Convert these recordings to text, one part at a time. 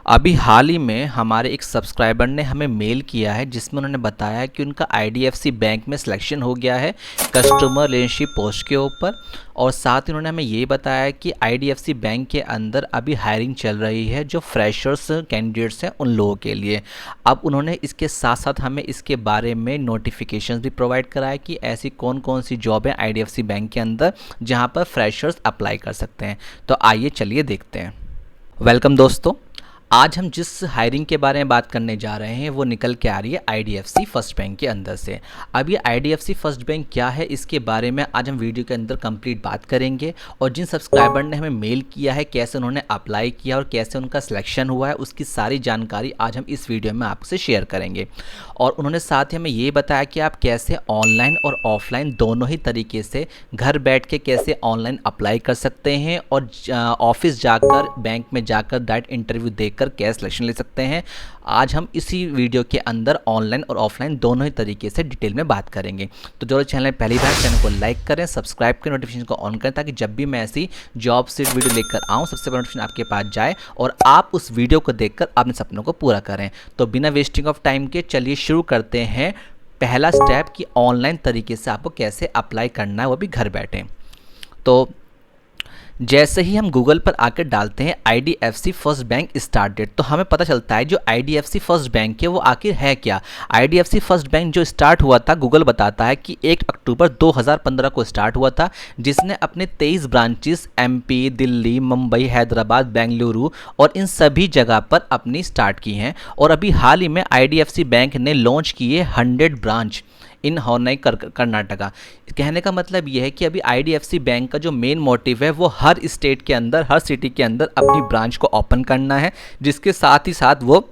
अभी हाल ही में हमारे एक सब्सक्राइबर ने हमें मेल किया है जिसमें उन्होंने बताया कि उनका आईडीएफसी बैंक में सिलेक्शन हो गया है कस्टमर रिलेशनशिप पोस्ट के ऊपर। और साथ ही उन्होंने हमें ये बताया कि आईडीएफसी बैंक के अंदर अभी हायरिंग चल रही है जो फ्रेशर्स कैंडिडेट्स हैं उन लोगों के लिए। अब उन्होंने इसके साथ साथ हमें इसके बारे में नोटिफिकेशंस भी प्रोवाइड कराया कि ऐसी कौन कौन सी जॉब है आईडीएफसी बैंक के अंदर जहाँ पर फ्रेशर्स अप्लाई कर सकते हैं। तो आइए चलिए देखते हैं। वेलकम दोस्तों, आज हम जिस हायरिंग के बारे में बात करने जा रहे हैं वो निकल के आ रही है आईडीएफसी फर्स्ट बैंक के अंदर से। अब ये आईडीएफसी फर्स्ट बैंक क्या है इसके बारे में आज हम वीडियो के अंदर कंप्लीट बात करेंगे। और जिन सब्सक्राइबर ने हमें मेल किया है कैसे उन्होंने अप्लाई किया और कैसे उनका सिलेक्शन हुआ है उसकी सारी जानकारी आज हम इस वीडियो में आपसे शेयर करेंगे। और उन्होंने साथ ही हमें ये बताया कि आप कैसे ऑनलाइन और ऑफलाइन दोनों ही तरीके से घर बैठ के कैसे ऑनलाइन अप्लाई कर सकते हैं और ऑफिस जाकर बैंक में जाकर डायरेक्ट इंटरव्यू देकर कैश सिलेक्शन ले सकते हैं। आज हम इसी वीडियो के अंदर ऑनलाइन और ऑफलाइन दोनों ही तरीके से डिटेल में बात करेंगे। तो जो चैनल में पहली बार चैनल को लाइक करें, सब्सक्राइब करें, नोटिफिकेशन को ऑन करें ताकि जब भी मैं ऐसी जॉब से वीडियो लेकर आऊँ सबसे पहले नोटिफिकेशन आपके पास जाए और आप उस वीडियो को देखकर अपने सपनों को पूरा करें। तो बिना वेस्टिंग ऑफ टाइम के चलिए शुरू करते हैं पहला स्टेप कि ऑनलाइन तरीके से आपको कैसे अप्लाई करना है वो भी घर बैठे। तो जैसे ही हम गूगल पर आकर डालते हैं IDFC first bank start date तो हमें पता चलता है जो आईडीएफसी फर्स्ट बैंक है वो आखिर है क्या। आईडीएफसी फर्स्ट बैंक जो स्टार्ट हुआ था गूगल बताता है कि 1 अक्टूबर 2015 को स्टार्ट हुआ था, जिसने अपने 23 ब्रांचेस एमपी, दिल्ली, मुंबई, हैदराबाद, बेंगलुरु और इन सभी जगह पर अपनी स्टार्ट की हैं। और अभी हाल ही में आईडीएफसी बैंक ने लॉन्च किए 100 ब्रांच इन होर्नई कर्नाटका। कहने का मतलब यह है कि अभी आईडीएफसी बैंक का जो मेन मोटिव है वो हर स्टेट के अंदर, हर सिटी के अंदर अपनी ब्रांच को ओपन करना है, जिसके साथ ही साथ वो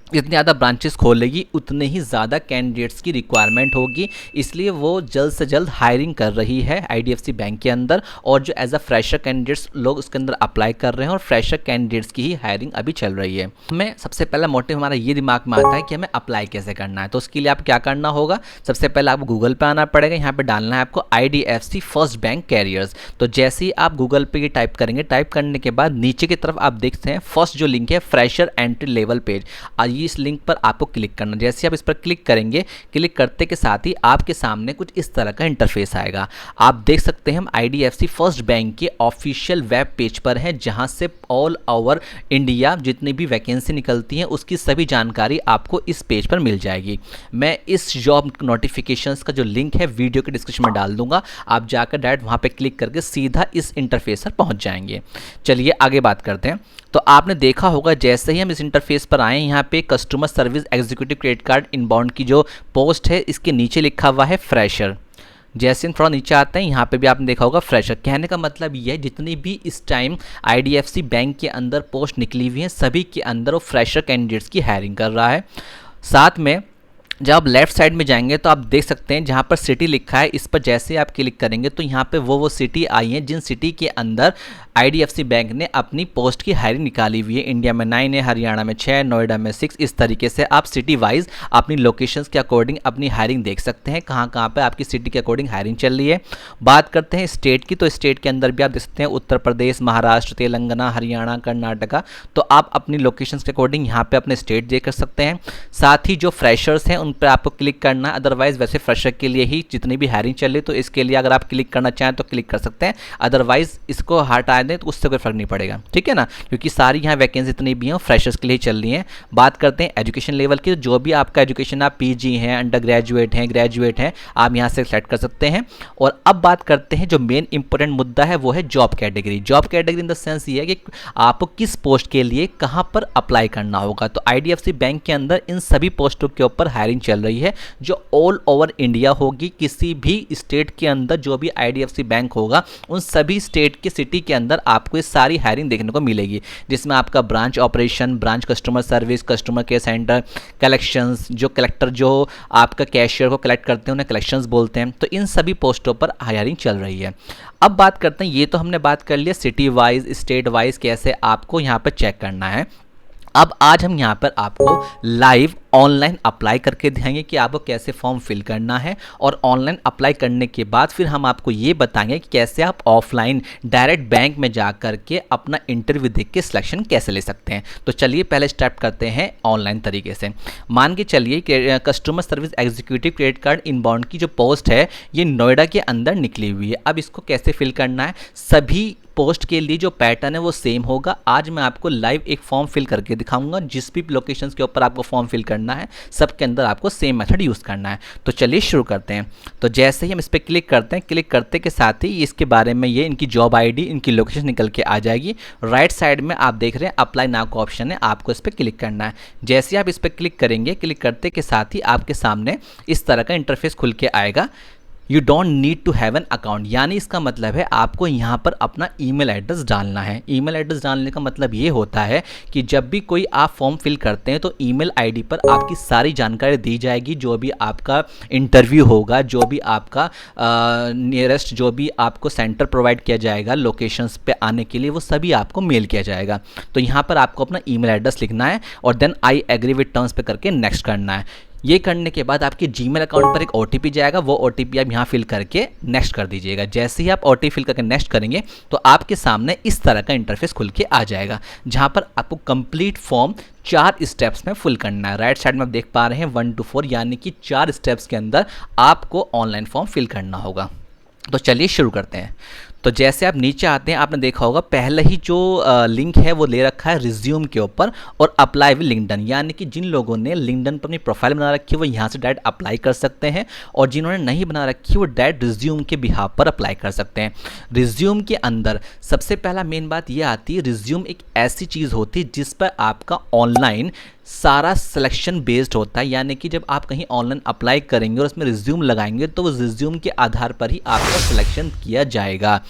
जितनी ज़्यादा ब्रांचेस खोलेगी उतने ही ज़्यादा कैंडिडेट्स की रिक्वायरमेंट होगी। इसलिए वो जल्द से जल्द हायरिंग कर रही है आईडीएफसी बैंक के अंदर और जो एज अ फ्रेशर कैंडिडेट्स लोग उसके अंदर अप्लाई कर रहे हैं और फ्रेशर कैंडिडेट्स की ही हायरिंग अभी चल रही है। हमें सबसे पहला मोटिव हमारा ये दिमाग में आता है कि हमें अप्लाई कैसे करना है। तो उसके लिए आप क्या करना होगा, सबसे पहले आपको गूगल पर आना पड़ेगा। यहाँ पर डालना है आपको आईडीएफसी फर्स्ट बैंक कैरियर्स। तो जैसे ही आप गूगल पे ये टाइप करेंगे, टाइप करने के बाद नीचे की तरफ आप देखते हैं फर्स्ट जो लिंक है फ्रेशर एंट्री लेवल पेज, इस लिंक पर आपको क्लिक करना। जैसे आप इस पर क्लिक करेंगे, क्लिक करते के साथ ही आपके सामने कुछ इस तरह का इंटरफेस आएगा। आप देख सकते हैं हम आईडीएफसी फर्स्ट बैंक के ऑफिशियल वेब पेज पर हैं जहां से ऑल ओवर इंडिया जितनी भी वैकेंसी निकलती हैं उसकी सभी जानकारी आपको इस पेज पर मिल जाएगी। मैं इस जॉब नोटिफिकेशंस का जो लिंक है वीडियो के डिस्क्रिप्शन में डाल दूंगा, आप जाकर डायरेक्ट वहां पर क्लिक करके सीधा इस इंटरफेस पर पहुंच जाएंगे। चलिए आगे बात करते हैं। तो आपने देखा होगा जैसे ही हम इस इंटरफेस पर आए, यहाँ पे customer service executive credit card inbound की जो पोस्ट है इसके नीचे लिखा हुआ है फ्रेशर। जैसे हम थोड़ा नीचे आते हैं यहाँ पे भी आपने देखा होगा फ्रेशर। कहने का मतलब ये है जितनी भी इस टाइम आईडीएफसी बैंक के अंदर पोस्ट निकली हुई हैं सभी के अंदर वो फ्रेशर कैंडिडेट्स की हायरिंग कर रहा है। साथ में जब आप लेफ्ट साइड में जाएंगे तो आप देख सकते हैं जहाँ पर सिटी लिखा है, इस पर जैसे आप क्लिक करेंगे तो यहाँ पे वो सिटी आई हैं जिन सिटी के अंदर आईडीएफसी बैंक ने अपनी पोस्ट की हायरिंग निकाली हुई है। इंडिया में 9 है, हरियाणा में 6, नोएडा में 6। इस तरीके से आप सिटी वाइज अपनी लोकेशंस के अकॉर्डिंग अपनी हायरिंग देख सकते हैं कहाँ कहाँ पे आपकी सिटी के अकॉर्डिंग हायरिंग चल रही है। बात करते हैं स्टेट की, तो स्टेट के अंदर भी आप देख सकते हैं उत्तर प्रदेश, महाराष्ट्र, तेलंगाना, हरियाणा, कर्नाटका। तो आप अपनी लोकेशंस के अकॉर्डिंग यहाँ पे अपने स्टेट देख सकते हैं। साथ ही जो फ्रेशर्स हैं उन पर आपको क्लिक करना है, अदरवाइज वैसे फ्रेशर के लिए ही जितनी भी हायरिंग चल रही तो इसके लिए अगर आप क्लिक करना चाहें तो क्लिक कर सकते हैं, अदरवाइज इसको हटा दें तो उससे कोई फर्क नहीं पड़ेगा, ठीक है ना, क्योंकि सारी यहाँ वैकेंसी इतनी भी हैं फ्रेशर्स के लिए चल रही हैं। बात करते हैं एजुकेशन लेवल की, जो भी आपका एजुकेशन आप पीजी हैं, अंडर ग्रेजुएट हैं, ग्रेजुएट हैं, आप यहाँ से सेलेक्ट कर सकते हैं। और अब बात करते हैं जो मेन इंपॉर्टेंट मुद्दा है वो है job category. Job category in the sense ये है कि आपको किस पोस्ट के लिए कहाँ पर अप्लाई करना होगा। तो आईडीएफसी बैंक के अंदर इन सभी पोस्टों के ऊपर हायरिंग चल रही है जो ऑल ओवर इंडिया होगी। किसी भी स्टेट के अंदर जो भी आईडीएफसी बैंक होगा उन सभी स्टेट के सिटी के अंदर आपको इस सारी हायरिंग देखने को मिलेगी, जिसमें आपका branch operation, branch customer service, customer care centre, collections, जो कलेक्टर जो आपका कैशियर को कलेक्ट करते हैं उन्हें कलेक्शंस बोलते हैं। तो इन सभी पोस्टों पर हायरिंग चल रही है। अब बात करते हैं, ये तो हमने बात कर लिया सिटी वाइज, स्टेट वाइज कैसे आपको यहाँ पर चेक करना है। अब आज हम यहाँ पर आपको लाइव ऑनलाइन अप्लाई करके दिखाएंगे कि आपको कैसे फॉर्म फिल करना है, और ऑनलाइन अप्लाई करने के बाद फिर हम आपको ये बताएंगे कि कैसे आप ऑफलाइन डायरेक्ट बैंक में जा करके अपना इंटरव्यू देख के सिलेक्शन कैसे ले सकते हैं। तो चलिए पहले स्टार्ट करते हैं ऑनलाइन तरीके से। मान के चलिए customer service executive credit card inbound की जो पोस्ट है ये नोएडा के अंदर निकली हुई है। अब इसको कैसे फिल करना है, सभी पोस्ट के लिए जो पैटर्न है वो सेम होगा। आज मैं आपको लाइव एक फॉर्म फिल करके दिखाऊंगा, जिस भी लोकेशंस के ऊपर आपको फॉर्म फिल करना है सबके अंदर आपको सेम मेथड यूज़ करना है। तो चलिए शुरू करते हैं। तो जैसे ही हम इस पर क्लिक करते हैं, क्लिक करते के साथ ही इसके बारे में ये इनकी जॉब आईडी, इनकी लोकेशन निकल के आ जाएगी। राइट साइड में आप देख रहे हैं अप्लाई नाउ का ऑप्शन है, आपको इस पर क्लिक करना है। जैसे आप इस पर क्लिक करेंगे, क्लिक करते के साथ ही आपके सामने इस तरह का इंटरफेस खुल के आएगा। You don't need to have an account, यानी इसका मतलब है आपको यहाँ पर अपना ईमेल एड्रेस डालना है। ईमेल एड्रेस डालने का मतलब ये होता है कि जब भी कोई आप फॉर्म फिल करते हैं तो ईमेल आईडी पर आपकी सारी जानकारी दी जाएगी। जो भी आपका इंटरव्यू होगा, जो भी आपका नियरेस्ट जो भी आपको सेंटर प्रोवाइड किया जाएगा लोकेशंस पे आने के लिए, वो सभी आपको मेल किया जाएगा। तो यहाँ पर आपको अपना ईमेल एड्रेस लिखना है और then I agree with terms पे करके नेक्स्ट करना है। ये करने के बाद आपके जीमेल अकाउंट पर एक ओटीपी जाएगा, वो ओटीपी आप यहाँ फिल करके नेक्स्ट कर दीजिएगा। जैसे ही आप ओटीपी फिल करके नेक्स्ट करेंगे तो आपके सामने इस तरह का इंटरफेस खुल के आ जाएगा, जहाँ पर आपको कंप्लीट फॉर्म 4 स्टेप्स में फुल करना है। राइट साइड में आप देख पा रहे हैं 1 to 4, यानी कि 4 स्टेप्स के अंदर आपको ऑनलाइन फॉर्म फिल करना होगा। तो चलिए शुरू करते हैं। तो जैसे आप नीचे आते हैं, आपने देखा होगा पहले ही जो लिंक है वो ले रखा है रिज्यूम के ऊपर और अप्लाई विद लिंक्डइन, यानी कि जिन लोगों ने लिंक्डइन पर अपनी प्रोफाइल बना रखी है वो यहाँ से डायरेक्ट अप्लाई कर सकते हैं, और जिन्होंने नहीं बना रखी वो डायरेक्ट रिज्यूम के बिहाफ पर अप्लाई कर सकते हैं। रिज्यूम के अंदर सबसे पहला मेन बात ये आती है, रिज्यूम एक ऐसी चीज़ होती है जिस पर आपका ऑनलाइन सारा सिलेक्शन बेस्ड होता है, यानी कि जब आप कहीं ऑनलाइन अप्लाई करेंगे और उसमें रिज्यूम लगाएंगे तो वो रिज्यूम के आधार पर ही आपका सिलेक्शन किया जाएगा।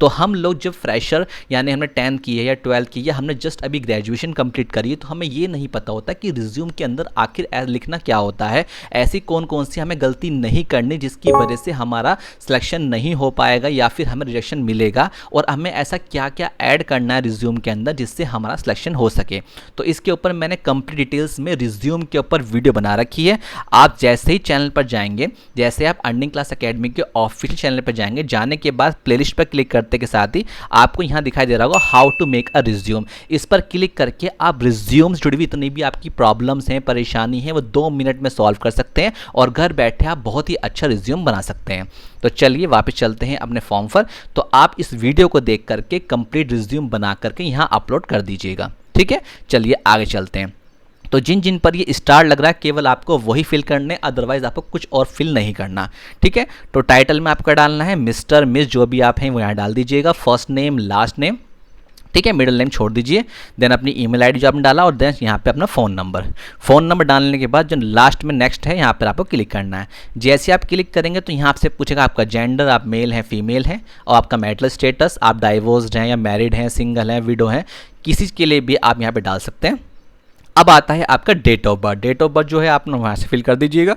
तो हम लोग जब फ्रेशर, यानी हमने 10th की है या 12th की है, हमने जस्ट अभी ग्रेजुएशन कंप्लीट करी है, तो हमें ये नहीं पता होता कि रिज्यूम के अंदर आखिर लिखना क्या होता है, ऐसी कौन कौन सी हमें गलती नहीं करनी जिसकी वजह से हमारा सिलेक्शन नहीं हो पाएगा या फिर हमें रिजेक्शन मिलेगा, और हमें ऐसा क्या क्या ऐड करना है रिज्यूम के अंदर जिससे हमारा सिलेक्शन हो सके। तो इसके ऊपर मैंने कंप्लीट डिटेल्स में रिज्यूम के ऊपर वीडियो बना रखी है। आप जैसे ही चैनल पर जाएंगे, जैसे आप अर्निंग क्लास अकेडमी के ऑफिशियल चैनल पर जाएंगे, जाने के बाद प्लेलिस्ट पर क्लिक करते के साथ ही आपको यहां दिखाई दे रहा होगा how to make a resume. इस पर क्लिक करके आप रिज्यूम जुड़ी हुई इतनी भी आपकी प्रॉब्लम्स हैं, परेशानी है, वो 2 मिनट में सॉल्व कर सकते हैं और घर बैठे आप बहुत ही अच्छा रिज्यूम बना सकते हैं। तो चलिए वापस चलते हैं अपने फॉर्म पर। तो आप इस वीडियो को देख करके कंप्लीट रिज्यूम बना करके यहां अपलोड कर दीजिएगा, ठीक है। चलिए आगे चलते हैं। तो जिन जिन पर ये स्टार लग रहा है केवल आपको वही फिल करने, अदरवाइज आपको कुछ और फिल नहीं करना, ठीक है। तो टाइटल में आपका डालना है मिस्टर मिस, जो भी आप हैं वो यहाँ डाल दीजिएगा, फर्स्ट नेम लास्ट नेम, ठीक है, मिडिल नेम छोड़ दीजिए, देन अपनी ईमेल आईडी जो आपने डाला और देन यहाँ पे अपना फ़ोन नंबर डालने के बाद जो लास्ट में नेक्स्ट है यहाँ पर आपको क्लिक करना है। जैसे आप क्लिक करेंगे तो यहाँ आपसे पूछेगा आपका जेंडर, आप मेल हैं फीमेल हैं, और आपका मैरिटल स्टेटस, आप डाइवोर्स्ड हैं या मैरिड हैं, सिंगल हैं, विडो हैं, किसी के लिए भी आप यहाँ पर डाल सकते हैं। अब आता है आपका date of birth. Date of birth जो है आपने वहाँ से फिल कर दीजिएगा।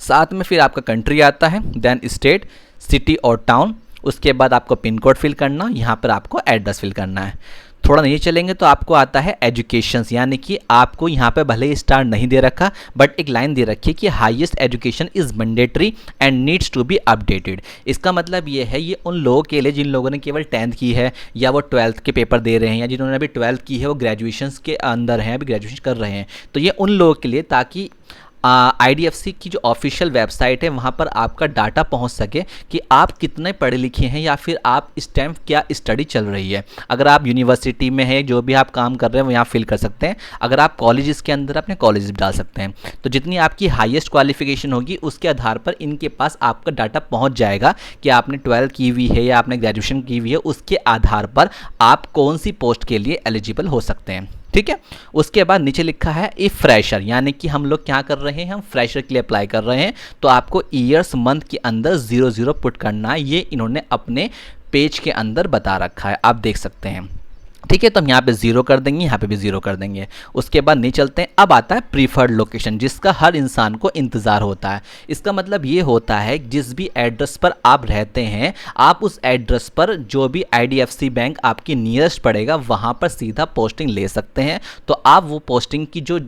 साथ में फिर आपका कंट्री आता है, देन स्टेट, सिटी और टाउन, उसके बाद आपको पिन कोड फिल करना, यहाँ पर आपको एड्रेस फिल करना है। थोड़ा नीचे चलेंगे तो आपको आता है एजुकेशंस, यानी कि आपको यहाँ पे भले ही स्टार नहीं दे रखा बट एक लाइन दे रखी है कि highest education is mandatory and needs to be updated. इसका मतलब ये है, ये उन लोगों के लिए जिन लोगों ने केवल 10th की है या वो 12th के पेपर दे रहे हैं, या जिन्होंने अभी 12th की है वो ग्रेजुएशन के अंदर हैं, अभी ग्रेजुएशन कर रहे हैं। तो ये उन लोगों के लिए, ताकि IDFC की जो ऑफिशियल वेबसाइट है वहाँ पर आपका डाटा पहुँच सके कि आप कितने पढ़े लिखे हैं या फिर आप इस टाइम क्या स्टडी चल रही है। अगर आप यूनिवर्सिटी में हैं, जो भी आप काम कर रहे हैं वो यहाँ फिल कर सकते हैं। अगर आप कॉलेजेस के अंदर अपने कॉलेज डाल सकते हैं। तो जितनी आपकी हाईएस्ट क्वालिफिकेशन होगी उसके आधार पर इनके पास आपका डाटा पहुँच जाएगा कि आपने 12th की हुई है या आपने ग्रेजुएशन की हुई है, उसके आधार पर आप कौन सी पोस्ट के लिए एलिजिबल हो सकते हैं, ठीक है। उसके बाद नीचे लिखा है इफ फ्रेशर, यानी कि हम लोग क्या कर रहे हैं, हम फ्रेशर के लिए अप्लाई कर रहे हैं, तो आपको ईयर्स मंथ के अंदर 00 पुट करना है। ये इन्होंने अपने पेज के अंदर बता रखा है, आप देख सकते हैं। ठीक है, तो हम यहाँ पे 0 कर देंगे, यहाँ पे भी 0 कर देंगे। उसके बाद नहीं चलते हैं, अब आता है प्रीफर्ड लोकेशन, जिसका हर इंसान को इंतज़ार होता है। इसका मतलब ये होता है जिस भी एड्रेस पर आप रहते हैं, आप उस एड्रेस पर जो भी IDFC बैंक आपकी नियरेस्ट पड़ेगा वहाँ पर सीधा पोस्टिंग ले सकते हैं। तो आप वो पोस्टिंग की जो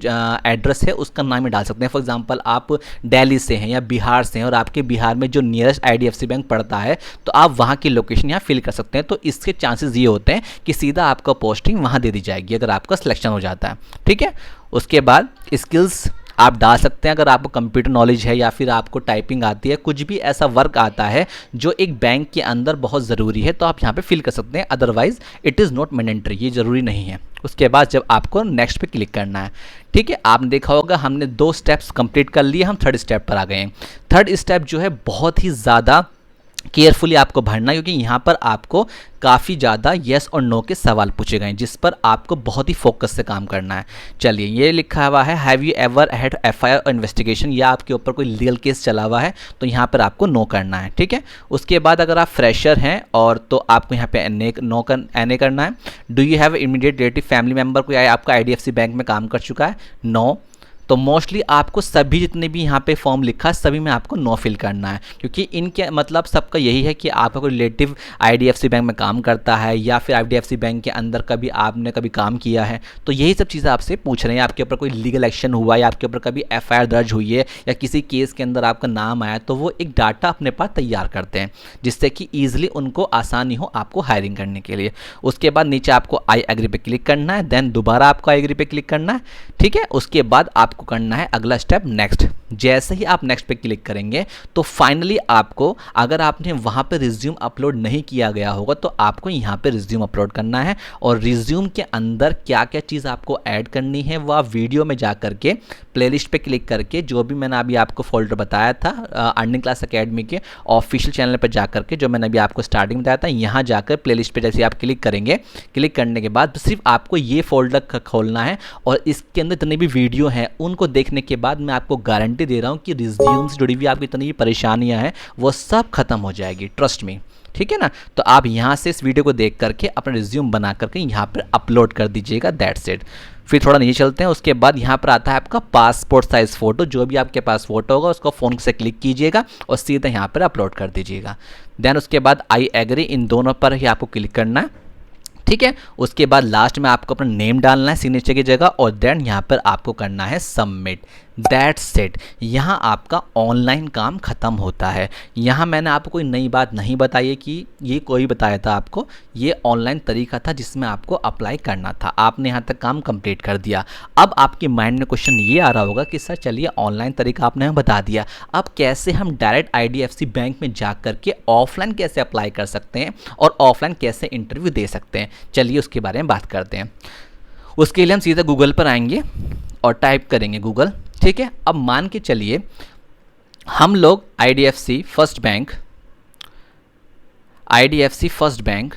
एड्रेस है उसका नाम ही डाल सकते हैं। फॉर एग्जाम्पल आप दिल्ली से हैं या बिहार से हैं और आपके बिहार में जो नियरेस्ट IDFC बैंक पड़ता है, तो आप वहाँ की लोकेशन यहाँ फिल कर सकते हैं। तो इसके चांसेस ये होते हैं कि सीधा आपको पोस्टिंग वहाँ दे दी जाएगी अगर आपका सिलेक्शन हो जाता है। ठीक है, उसके बाद स्किल्स आप डाल सकते हैं। अगर आपको कंप्यूटर नॉलेज है या फिर आपको टाइपिंग आती है, कुछ भी ऐसा वर्क आता है जो एक बैंक के अंदर बहुत ज़रूरी है, तो आप यहाँ पे फिल कर सकते हैं। Otherwise it is not mandatory, ये ज़रूरी नहीं है। उसके बाद जब आपको नेक्स्ट पे क्लिक करना है, ठीक है, आपने देखा होगा हमने 2 स्टेप्स कंप्लीट कर लिए, हम 3rd स्टेप पर आ गए हैं। 3rd स्टेप जो है बहुत ही ज़्यादा केयरफुली आपको भरना, क्योंकि यहाँ पर आपको काफ़ी ज़्यादा येस और नो के सवाल पूछे गए हैं जिस पर आपको बहुत ही फोकस से काम करना है। चलिए, ये लिखा हुआ है have you ever had FIR और इन्वेस्टिगेशन, या आपके ऊपर कोई लीगल केस चला हुआ है, तो यहाँ पर आपको नो करना है। ठीक है, उसके बाद अगर आप फ्रेशर हैं और तो आपको यहाँ पे NA करना है। Do you have immediate relative family member, कोई आपका IDFC बैंक में काम कर चुका है? नो। तो मोस्टली आपको सभी जितने भी यहाँ पे फॉर्म लिखा है सभी में आपको नो फिल करना है, क्योंकि इनके मतलब सबका यही है कि आपका कोई रिलेटिव IDFC बैंक में काम करता है या फिर IDFC बैंक के अंदर कभी आपने कभी काम किया है। तो यही सब चीज़ें आपसे पूछ रहे हैं, आपके ऊपर कोई लीगल एक्शन हुआ या आपके ऊपर कभी FIR दर्ज हुई है या किसी केस के अंदर आपका नाम आया, तो वो एक डाटा अपने पास तैयार करते हैं जिससे कि ईजिली उनको आसानी हो आपको हायरिंग करने के लिए। उसके बाद नीचे आपको आई एग्री पे क्लिक करना है, देन दोबारा आपको आई एग्री पे क्लिक करना है। ठीक है, उसके बाद आपको करना है अगला स्टेप नेक्स्ट। जैसे ही आप नेक्स्ट पे क्लिक करेंगे तो फाइनली आपको, अगर आपने वहां पे रिज्यूम अपलोड नहीं किया गया होगा तो आपको यहाँ पे रिज्यूम अपलोड करना है। और रिज्यूम के अंदर क्या क्या चीज़ आपको ऐड करनी है वो आप वीडियो में जा करके प्लेलिस्ट पे क्लिक करके, जो भी मैंने अभी आपको फोल्डर बताया था अर्निंग क्लास अकेडमी के ऑफिशियल चैनल पर जा करके, जो मैंने अभी आपको स्टार्टिंग में बताया था, यहाँ जाकर प्लेलिस्ट पे जैसे आप क्लिक करेंगे, क्लिक करने के बाद सिर्फ आपको ये फोल्डर खोलना है और इसके अंदर जितने भी वीडियो हैं उनको देखने के बाद मैं आपको गारंटी दे रहा हूँ कि रिज्यूम से जुड़ी हुई आपकी जितनी भी परेशानियाँ हैं वो सब खत्म हो जाएगी, ट्रस्ट मी। ठीक है ना, तो आप यहाँ से इस वीडियो को देख करके अपना रिज्यूम बना करके यहाँ पर अपलोड कर दीजिएगा, दैट्स इट। फिर थोड़ा नीचे चलते हैं, उसके बाद यहाँ पर आता है आपका पासपोर्ट साइज़ फ़ोटो, जो भी आपके पास फ़ोटो होगा उसको फ़ोन से क्लिक कीजिएगा और सीधा यहाँ पर अपलोड कर दीजिएगा। देन उसके बाद आई एग्री, इन दोनों पर ही आपको क्लिक करना है। ठीक है, उसके बाद लास्ट में आपको अपना नेम डालना है सिग्नेचर की जगह और देन यहाँ पर आपको करना है सबमिट, दैट्स इट। यहाँ आपका ऑनलाइन काम ख़त्म होता है। यहाँ मैंने आपको कोई नई बात नहीं बताई है कि ये कोई बताया था आपको, ये ऑनलाइन तरीका था जिसमें आपको अप्लाई करना था। आपने यहाँ तक काम कंप्लीट कर दिया। अब आपके माइंड में क्वेश्चन ये आ रहा होगा कि सर चलिए ऑनलाइन तरीका आपने हमें बता दिया, अब कैसे हम डायरेक्ट IDFC बैंक में जा करके ऑफलाइन कैसे अप्लाई कर सकते हैं और ऑफलाइन कैसे इंटरव्यू दे सकते हैं। चलिए उसके बारे में बात करते हैं। उसके लिए हम सीधा गूगल पर आएंगे और टाइप करेंगे गूगल। ठीक है, अब मान के चलिए हम लोग IDFC फर्स्ट बैंक,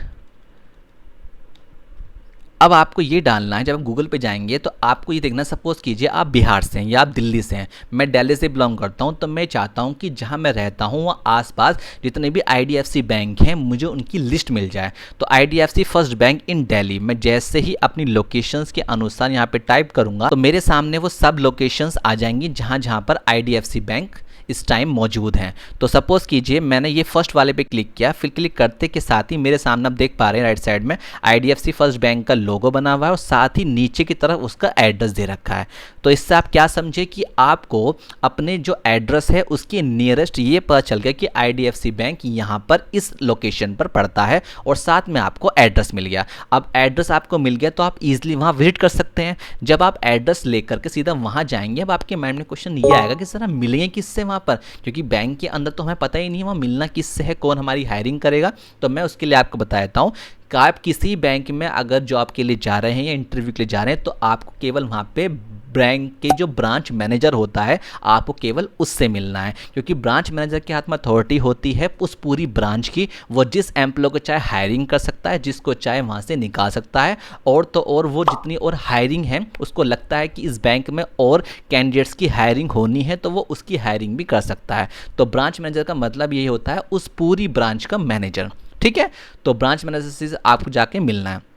अब आपको ये डालना है। जब आप गूगल पे जाएंगे तो आपको ये देखना, सपोज़ कीजिए आप बिहार से हैं या आप दिल्ली से हैं, मैं दिल्ली से बिलोंग करता हूँ, तो मैं चाहता हूँ कि जहाँ मैं रहता हूँ वहाँ आसपास जितने भी IDFC बैंक हैं मुझे उनकी लिस्ट मिल जाए। तो IDFC फर्स्ट बैंक इन दिल्ली, मैं जैसे ही अपनी लोकेशंस के अनुसार यहाँ पे टाइप करूँगा तो मेरे सामने वो सब लोकेशंस आ जाएंगी जहाँ जहाँ पर IDFC बैंक इस टाइम मौजूद हैं। तो सपोज़ कीजिए मैंने ये फर्स्ट वाले पे क्लिक किया, फिर क्लिक करते के साथ ही मेरे सामने आप देख पा रहे हैं राइट साइड में IDFC फर्स्ट बैंक का लोगो बना हुआ है और साथ ही नीचे की तरफ उसका एड्रेस दे रखा है। तो इससे आप क्या समझे कि आपको अपने जो एड्रेस है उसके नियरेस्ट ये पता चल गया कि IDFC बैंक यहाँ पर इस लोकेशन पर पड़ता है और साथ में आपको एड्रेस मिल गया। अब एड्रेस आपको मिल गया तो आप ईजिली वहाँ विजिट कर सकते हैं। जब आप एड्रेस लेकर के सीधा वहाँ जाएंगे, अब आपके माइंड में क्वेश्चन ये आएगा कि सर हम मिलेंगे किससे वहाँ पर, क्योंकि बैंक के अंदर तो हमें पता ही नहीं है वहाँ मिलना किससे है, कौन हमारी हायरिंग करेगा। तो मैं उसके लिए आपको बता देता हूँ कि आप किसी बैंक में अगर जॉब के लिए जा रहे हैं या इंटरव्यू के लिए जा रहे हैं तो आपको केवल वहाँ पे बैंक के जो ब्रांच मैनेजर होता है आपको केवल उससे मिलना है, क्योंकि ब्रांच मैनेजर के हाथ में अथॉरिटी होती है उस पूरी ब्रांच की। वो जिस एम्प्लॉय को चाहे हायरिंग कर सकता है, जिसको चाहे वहाँ से निकाल सकता है, और तो और वो जितनी और हायरिंग है उसको लगता है कि इस बैंक में और कैंडिडेट्स की हायरिंग होनी है तो वो उसकी हायरिंग भी कर सकता है। तो ब्रांच मैनेजर का मतलब यही होता है उस पूरी ब्रांच का मैनेजर। ठीक है, तो ब्रांच मैनेजर से आपको जाके मिलना है।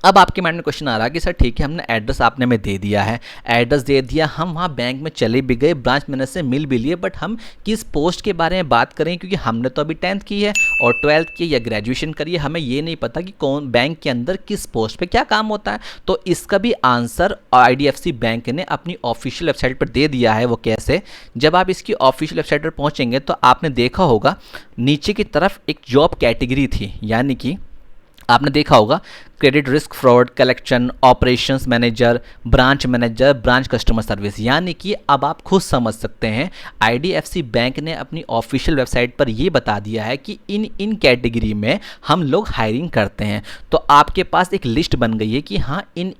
अब आपके माइंड में क्वेश्चन आ रहा है कि सर ठीक है, हमने एड्रेस आपने हमें दे दिया है, एड्रेस दे दिया, हम वहाँ बैंक में चले भी गए, ब्रांच मैनेजर से मिल भी लिए, बट हम किस पोस्ट के बारे में बात करें, क्योंकि हमने तो अभी 10th की है और 12th की या ग्रेजुएशन करी है, हमें ये नहीं पता कि कौन बैंक के अंदर किस पोस्ट पे क्या काम होता है। तो इसका भी आंसर IDFC बैंक ने अपनी ऑफिशियल वेबसाइट पर दे दिया है। वो कैसे? जब आप इसकी ऑफिशियल वेबसाइट पर पहुँचेंगे तो आपने देखा होगा नीचे की तरफ एक जॉब कैटेगरी थी, यानी कि आपने देखा होगा credit risk fraud collection operations manager branch customer service. यानी कि अब आप खुद समझ सकते हैं IDFC बैंक ने अपनी ऑफिशियल वेबसाइट पर ये बता दिया है कि इन कैटेगरी में हम लोग हायरिंग करते हैं। तो आपके पास एक लिस्ट बन गई है कि हाँ इन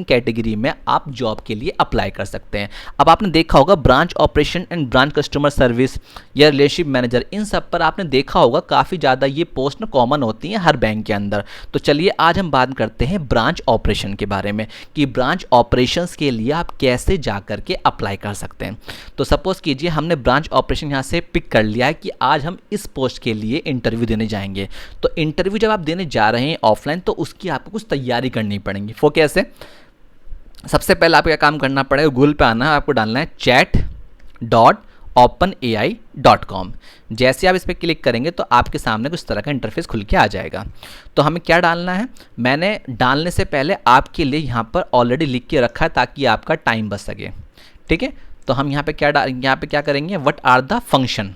कैटेगरी में आप जॉब के लिए अप्लाई कर सकते हैं। अब आपने देखा होगा branch operation and branch customer service या रिलेशनशिप मैनेजर, इन सब पर आपने देखा होगा काफ़ी ज़्यादा ये पोस्ट ना कॉमन होती हैं हर बैंक के अंदर। तो चलिए आज हम बात करते हैं ब्रांच ऑपरेशन के बारे में कि ब्रांच ऑपरेशंस के लिए आप कैसे जा करके अप्लाई कर सकते हैं। तो सपोज कीजिए हमने ब्रांच ऑपरेशन यहाँ से पिक कर लिया है कि आज हम इस पोस्ट के लिए इंटरव्यू देने जाएंगे। तो इंटरव्यू जब आप देने जा रहे हैं ऑफलाइन, तो उसकी आपको कुछ तैयारी करनी पड़ेगी। वो कैसे? सबसे पहले आपको क्या काम करना पड़ेगा, गूगल पे आना है, आपको डालना है chat.openai.com। जैसे आप इस पर क्लिक करेंगे तो आपके सामने कुछ तरह का इंटरफेस खुल के आ जाएगा। तो हमें क्या डालना है, मैंने डालने से पहले आपके लिए यहाँ पर ऑलरेडी लिख के रखा है ताकि आपका टाइम बच सके। ठीक है, तो हम यहाँ पे क्या करेंगे, व्हाट आर द फंक्शन।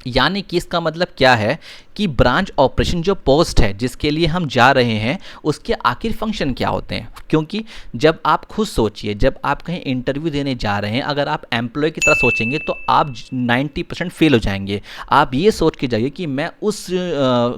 यानी कि इसका मतलब क्या है कि ब्रांच ऑपरेशन जो पोस्ट है जिसके लिए हम जा रहे हैं उसके आखिर फंक्शन क्या होते हैं। क्योंकि जब आप खुद सोचिए, जब आप कहीं इंटरव्यू देने जा रहे हैं, अगर आप एम्प्लॉय की तरह सोचेंगे तो आप 90% फेल हो जाएंगे। आप ये सोच के जाइए कि मैं उस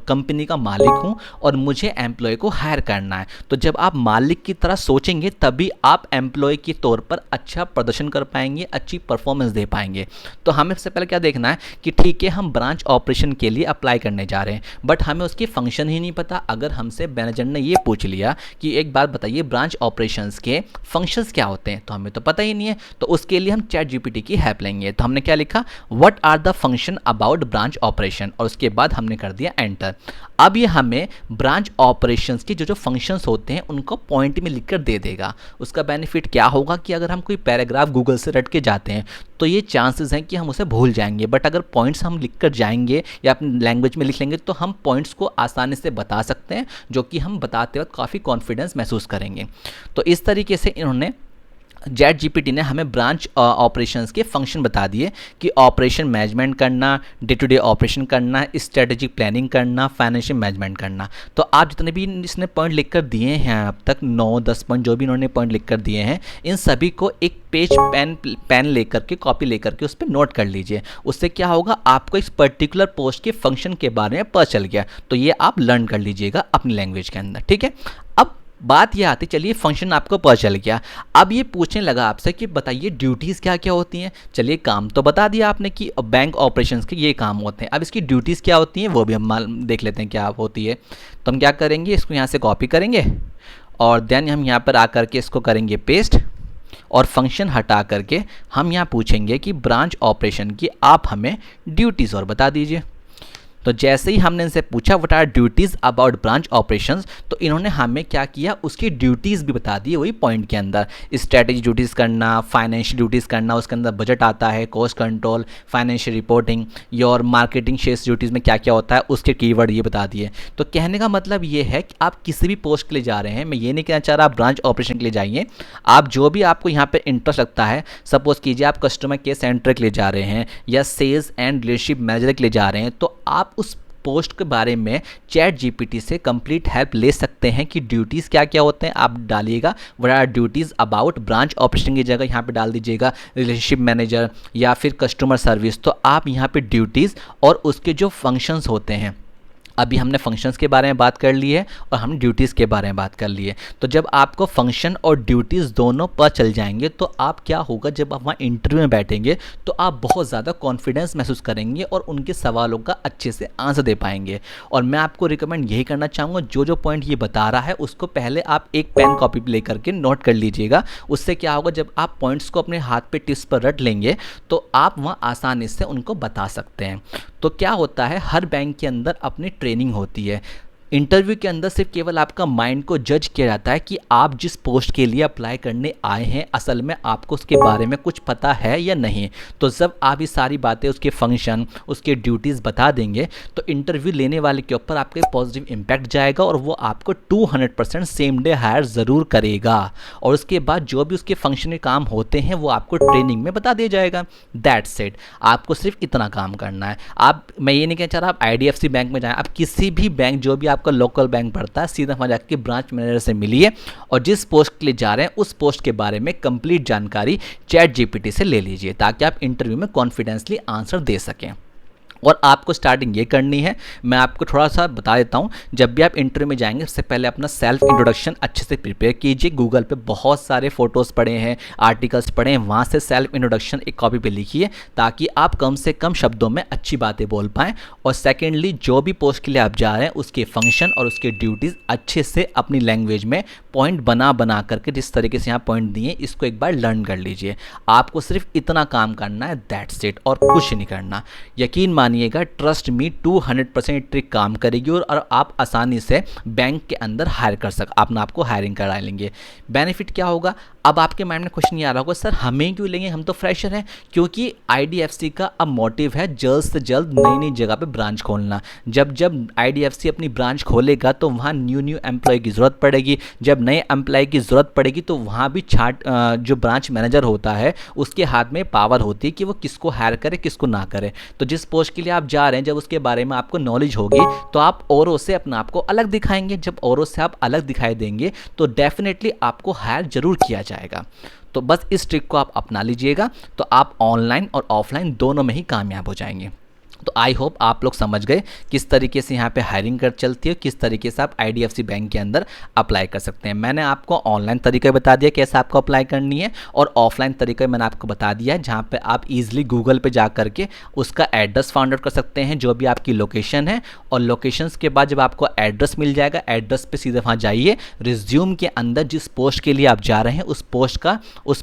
कंपनी का मालिक हूँ और मुझे एम्प्लॉय को हायर करना है। तो जब आप मालिक की तरह सोचेंगे तभी आप एम्प्लॉय के तौर पर अच्छा प्रदर्शन कर पाएंगे, अच्छी परफॉर्मेंस दे पाएंगे। तो हमें सबसे पहले क्या देखना है कि ठीक है हम ब्रांच ऑपरेशन के लिए अप्लाई करने जा रहे हैं, बट हमें उसके फंक्शन ही नहीं पता। अगर हमसे मैनेजर ने ये पूछ लिया कि एक बात बताइए ब्रांच ऑपरेशंस के फंक्शंस क्या होते हैं, तो हमें तो पता ही नहीं है। तो उसके लिए हम ChatGPT की हेल्प लेंगे। तो हमने क्या लिखा, what are the function about branch operation, और उसके बाद हमने कर दिया एंटर। अब ये हमें ब्रांच ऑपरेशंस के जो फंक्शंस होते हैं उनको पॉइंट में लिखकर दे देगा। उसका बेनिफिट क्या होगा कि अगर हम कोई पैराग्राफ गूगल से रट के जाते हैं तो ये चांसेस हैं कि हम उसे भूल जाएंगे, बट अगर पॉइंट्स हम लिख कर जाएंगे या अपनी लैंग्वेज में लिख लेंगे तो हम पॉइंट्स को आसानी से बता सकते हैं, जो कि हम बताते वक्त काफ़ी कॉन्फिडेंस महसूस करेंगे। तो इस तरीके से इन्होंने ChatGPT ने हमें ब्रांच ऑपरेशंस के फंक्शन बता दिए कि ऑपरेशन मैनेजमेंट करना, डे टू डे ऑपरेशन करना, स्ट्रेटेजिक प्लानिंग करना, फाइनेंशियल मैनेजमेंट करना। तो आप जितने भी इसने पॉइंट लिख कर दिए हैं अब तक 9-10 पॉइंट जो भी इन्होंने पॉइंट लिख कर दिए हैं, इन सभी को एक पेज पेन लेकर के कॉपी लेकर के उस पर नोट कर लीजिए। उससे क्या होगा, आपको इस पर्टिकुलर पोस्ट के फंक्शन के बारे में पता चल गया। तो ये आप लर्न कर लीजिएगा अपनी लैंग्वेज के अंदर। ठीक है, अब बात यह आती, चलिए फंक्शन आपको पता चल गया। अब ये पूछने लगा आपसे कि बताइए ड्यूटीज़ क्या क्या होती हैं। चलिए काम तो बता दिया आपने कि बैंक ऑपरेशंस के ये काम होते हैं। अब इसकी ड्यूटीज़ क्या होती हैं वो भी हम देख लेते हैं क्या होती है। तो हम क्या करेंगे, इसको यहाँ से कॉपी करेंगे और देन हम यहाँ पर आकर के इसको करेंगे पेस्ट, और फंक्शन हटा करके हम यहाँ पूछेंगे कि ब्रांच ऑपरेशन की आप हमें ड्यूटीज़ और बता दीजिए। तो जैसे ही हमने इनसे पूछा what are duties about branch operations, तो इन्होंने हमें क्या किया, उसकी ड्यूटीज़ भी बता दी वही पॉइंट के अंदर। स्ट्रेटेजी ड्यूटीज़ करना, फाइनेंशियल ड्यूटीज़ करना, उसके अंदर बजट आता है, कॉस्ट कंट्रोल, फाइनेंशियल रिपोर्टिंग, और मार्केटिंग शेयर्स ड्यूटीज़ में क्या क्या होता है उसके कीवर्ड ये बता दिए। तो कहने का मतलब ये है कि आप किसी भी पोस्ट के लिए जा रहे हैं, मैं ये नहीं कहना चाह रहा आप ब्रांच ऑपरेशन के लिए जाइए, आप जो भी आपको यहाँ पर इंटरेस्ट लगता है, सपोज कीजिए आप कस्टमर केयर सेंटर के लिए जा रहे हैं या सेल्स एंड रिलेशनशिप मैनेजर के लिए जा रहे हैं, तो आप उस पोस्ट के बारे में ChatGPT से कंप्लीट हेल्प ले सकते हैं कि ड्यूटीज़ क्या क्या होते हैं। आप डालिएगा what are duties about branch operation की जगह यहाँ पे डाल दीजिएगा रिलेशनशिप मैनेजर या फिर कस्टमर सर्विस। तो आप यहाँ पे ड्यूटीज़ और उसके जो फंक्शंस होते हैं, अभी हमने फंक्शंस के बारे में बात कर ली है और हम ड्यूटीज़ के बारे में बात कर ली है। तो जब आपको फंक्शन और ड्यूटीज़ दोनों पता चल जाएंगे तो आप क्या होगा, जब आप वहाँ इंटरव्यू में बैठेंगे तो आप बहुत ज़्यादा कॉन्फिडेंस महसूस करेंगे और उनके सवालों का अच्छे से आंसर दे पाएंगे। और मैं आपको रिकमेंड यही करना चाहूँगा, जो पॉइंट ये बता रहा है उसको पहले आप एक पेन कॉपी पर लेकर के नोट कर लीजिएगा। उससे क्या होगा, जब आप पॉइंट्स को अपने हाथ पे टिप्स पर रट लेंगे तो आप वहाँ आसानी से उनको बता सकते हैं। तो क्या होता है, हर बैंक के अंदर अपनी ट्रेनिंग होती है। इंटरव्यू के अंदर सिर्फ केवल आपका माइंड को जज किया जाता है कि आप जिस पोस्ट के लिए अप्लाई करने आए हैं असल में आपको उसके बारे में कुछ पता है या नहीं। तो जब आप ये सारी बातें, उसके फंक्शन, उसके ड्यूटीज़ बता देंगे तो इंटरव्यू लेने वाले के ऊपर आपका एक पॉजिटिव इम्पैक्ट जाएगा और वो आपको 200% सेम डे हायर ज़रूर करेगा। और उसके बाद जो भी उसके फंक्शन के काम होते हैं वो आपको ट्रेनिंग में बता दिया जाएगा। That's it. आपको सिर्फ इतना काम करना है। मैं ये नहीं कहना चाह रहा आप IDFC बैंक में जाएं, आप किसी भी बैंक, जो भी आपका लोकल बैंक पड़ता है, सीधा वहाँ जाकर ब्रांच मैनेजर से मिलिए और जिस पोस्ट के लिए जा रहे हैं उस पोस्ट के बारे में कंप्लीट जानकारी ChatGPT से ले लीजिए ताकि आप इंटरव्यू में कॉन्फिडेंसली आंसर दे सकें। और आपको स्टार्टिंग ये करनी है, मैं आपको थोड़ा सा बता देता हूँ। जब भी आप इंटरव्यू में जाएंगे सबसे पहले अपना सेल्फ इंट्रोडक्शन अच्छे से प्रिपेयर कीजिए। गूगल पे बहुत सारे फोटोज़ पड़े हैं, आर्टिकल्स पड़े हैं, वहाँ से सेल्फ इंट्रोडक्शन एक कॉपी पे लिखिए ताकि आप कम से कम शब्दों में अच्छी बातें बोल पाएँ। और सेकेंडली, जो भी पोस्ट के लिए आप जा रहे हैं उसके फंक्शन और उसके ड्यूटीज़ अच्छे से अपनी लैंग्वेज में पॉइंट बना करके, जिस तरीके से यहाँ पॉइंट दिए, इसको एक बार लर्न कर लीजिए। आपको सिर्फ इतना काम करना है, दैट्स इट, और कुछ नहीं करना। यकीन मानिएगा, ट्रस्ट मी, 200% ट्रिक काम करेगी और आप आसानी से बैंक के अंदर हायर कर अपना आपको हायरिंग करा लेंगे। बेनिफिट क्या होगा? अब आपके माइंड में क्वेश्चन ये आ रहा होगा, सर हमें क्यों लेंगे, हम तो फ्रेशर हैं। क्योंकि IDFC का अब मोटिव है जल्द से जल्द नई नई जगह पे ब्रांच खोलना। जब जब IDFC अपनी ब्रांच खोलेगा तो वहाँ न्यू एम्प्लॉय की ज़रूरत पड़ेगी। जब नए एम्प्लॉय की ज़रूरत पड़ेगी तो वहाँ भी जो ब्रांच मैनेजर होता है उसके हाथ में पावर होती है कि वो किसको हायर करे किसको ना करे। तो जिस पोस्ट के लिए आप जा रहे हैं, जब उसके बारे में आपको नॉलेज होगी तो आप औरों से अपना आपको अलग दिखाएंगे। जब औरों से आप अलग दिखाई देंगे तो डेफिनेटली आपको हायर जरूर किया जाएगा। तो बस इस ट्रिक को आप अपना लीजिएगा तो आप ऑनलाइन और ऑफलाइन दोनों में ही कामयाब हो जाएंगे। तो आई होप आप लोग समझ गए किस तरीके से यहाँ पे हायरिंग कर चलती है, किस तरीके से आप IDFC बैंक के अंदर अप्लाई कर सकते हैं। मैंने आपको ऑनलाइन तरीका बता दिया कैसे आपको अप्लाई करनी है, और ऑफलाइन तरीका मैंने आपको बता दिया है जहाँ पे आप इजीली गूगल पे जा करके उसका एड्रेस फाइंड आउट कर सकते हैं, जो भी आपकी लोकेशन है। और लोकेशंस के बाद जब आपको एड्रेस मिल जाएगा, एड्रेस पर सीधे वहाँ जाइए, रिज्यूम के अंदर जिस पोस्ट के लिए आप जा रहे हैं उस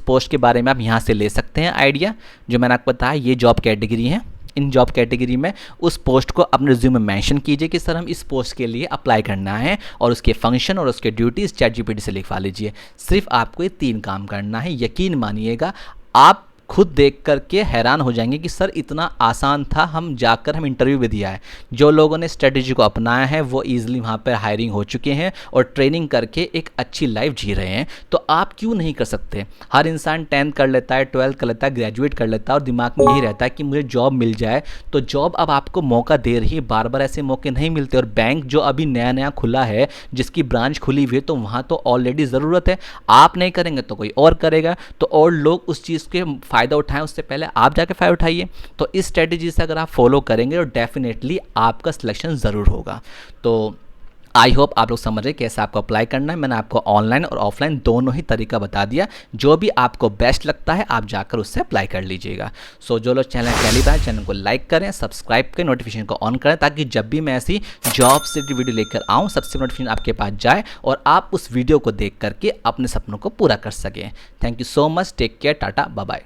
पोस्ट के बारे में आप यहाँ से ले सकते हैं आइडिया। जो मैंने आपको बताया ये जॉब कैटेगरी है, इन जॉब कैटेगरी में उस पोस्ट को अपने रिज्यूम में मेंशन कीजिए कि सर हम इस पोस्ट के लिए अप्लाई करना है, और उसके फंक्शन और उसके ड्यूटीज़ ChatGPT से लिखवा लीजिए। सिर्फ आपको ये 3 काम करना है। यकीन मानिएगा, आप खुद देख करके हैरान हो जाएंगे कि सर इतना आसान था, हम इंटरव्यू भी दिया है। जो लोगों ने स्ट्रेटेजी को अपनाया है वो ईजिली वहाँ पर हायरिंग हो चुके हैं और ट्रेनिंग करके एक अच्छी लाइफ जी रहे हैं। तो आप क्यों नहीं कर सकते? हर इंसान 10th कर लेता है, 12th कर लेता है, ग्रेजुएट कर लेता है और दिमाग में यही रहता है कि मुझे जॉब मिल जाए। तो जॉब अब आपको मौका दे रही है, बार बार ऐसे मौके नहीं मिलते। और बैंक जो अभी नया नया खुला है, जिसकी ब्रांच खुली हुई है, तो वहाँ तो ऑलरेडी ज़रूरत है। आप नहीं करेंगे तो कोई और करेगा, तो और लोग उस चीज़ के फ़ायदा उठाएं उससे पहले आप जाके फ़ायदा उठाइए। तो इस स्ट्रेटेजी से अगर आप फॉलो करेंगे तो डेफिनेटली आपका सिलेक्शन ज़रूर होगा। तो आई होप आप लोग समझ रहे कैसे आपको अप्लाई करना है। मैंने आपको ऑनलाइन और ऑफलाइन दोनों ही तरीका बता दिया। जो भी आपको बेस्ट लगता है आप जाकर उससे अप्लाई कर लीजिएगा। सो जो लोग चैनल पहली बार, चैनल को लाइक करें, सब्सक्राइब करें, नोटिफिकेशन को ऑन करें ताकि जब भी मैं ऐसी जॉब से वीडियो लेकर आऊँ सबसे नोटिफिकेशन आपके पास जाए और आप उस वीडियो को देख करके अपने सपनों को पूरा कर सकें। Thank you so much, take care, tata, bye bye.